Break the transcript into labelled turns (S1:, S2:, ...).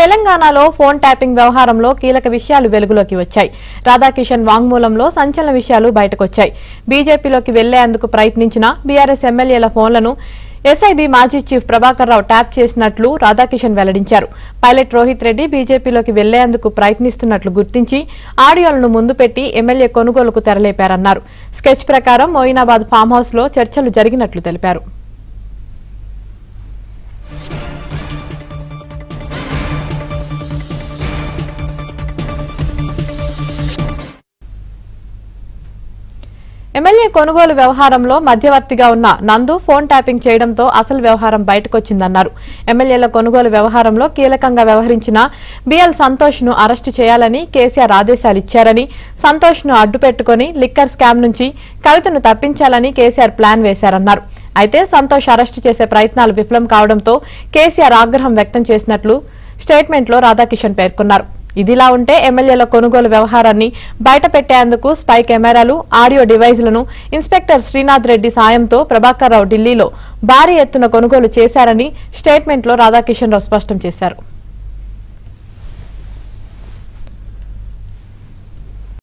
S1: తెలంగాణలో phone tapping వ్యవహారంలో కీలక విషయాలు వెలుగులోకి వచ్చాయి. రాధాకిషన్ వాంగ్మూలంలో సంచలన విషయాలు బయటకొచ్చాయి. బీజేపీలోకి వెళ్లేందుకు ప్రయత్నించిన బీఆర్ఎస్ ఎమ్మెల్యేల ఫోన్లను ఎస్ఐబీ మాజీ చీఫ్ ప్రభాకర్ రావు ట్యాప్ చేసినట్లు రాధాకిషన్ వెల్లడించారు. పైలట్ రోహిత్ రెడ్డి బీజేపీలోకి వెళ్లేందుకు ప్రయత్నిస్తున్నట్లు గుర్తించి ఆడియోలను ముందు పెట్టి ఎమ్మెల్యే కొనుగోలుకు తెరలేపారన్నారు. స్కెచ్ ప్రకారం మోయినాబాద్ ఫామ్ హౌస్ లో చర్చలు జరిగినట్లు తెలిపారు. ఎమ్మెల్యే కొనుగోలు వ్యవహారంలో మధ్యవర్తిగా ఉన్న నందు ఫోన్ ట్యాపింగ్ చేయడంతో అసలు వ్యవహారం బయటకొచ్చిందన్నారు. ఎమ్మెల్యేల కొనుగోలు వ్యవహారంలో కీలకంగా వ్యవహరించిన బిఎల్ సంతోష్ ను అరెస్టు చేయాలని కేసీఆర్ ఆదేశాలిచ్చారని, సంతోష్ ను అడ్డుపెట్టుకుని లిక్కర్ స్కామ్ నుంచి కవితను తప్పించాలని కేసీఆర్ ప్లాన్ వేశారన్నారు. అయితే సంతోష్ అరెస్టు చేసే ప్రయత్నాలు విఫలం కావడంతో కేసీఆర్ ఆగ్రహం వ్యక్తం చేసినట్లు స్టేట్మెంట్లో రాధాకిషన్ పేర్కొన్నారు. ఇదిలా ఉంటే ఎమ్మెల్యేల కొనుగోలు వ్యవహారాన్ని బయటపెట్టేందుకు స్పై కెమెరాలు, ఆడియో డివైజ్లను ఇన్స్పెక్టర్ శ్రీనాథ్ రెడ్డి సాయంతో ప్రభాకర్ రావు ఢిల్లీలో భారీ ఎత్తున కొనుగోలు చేశారని స్టేట్మెంట్లో రాధాకిషన్ రావు స్పష్టం చేశారు.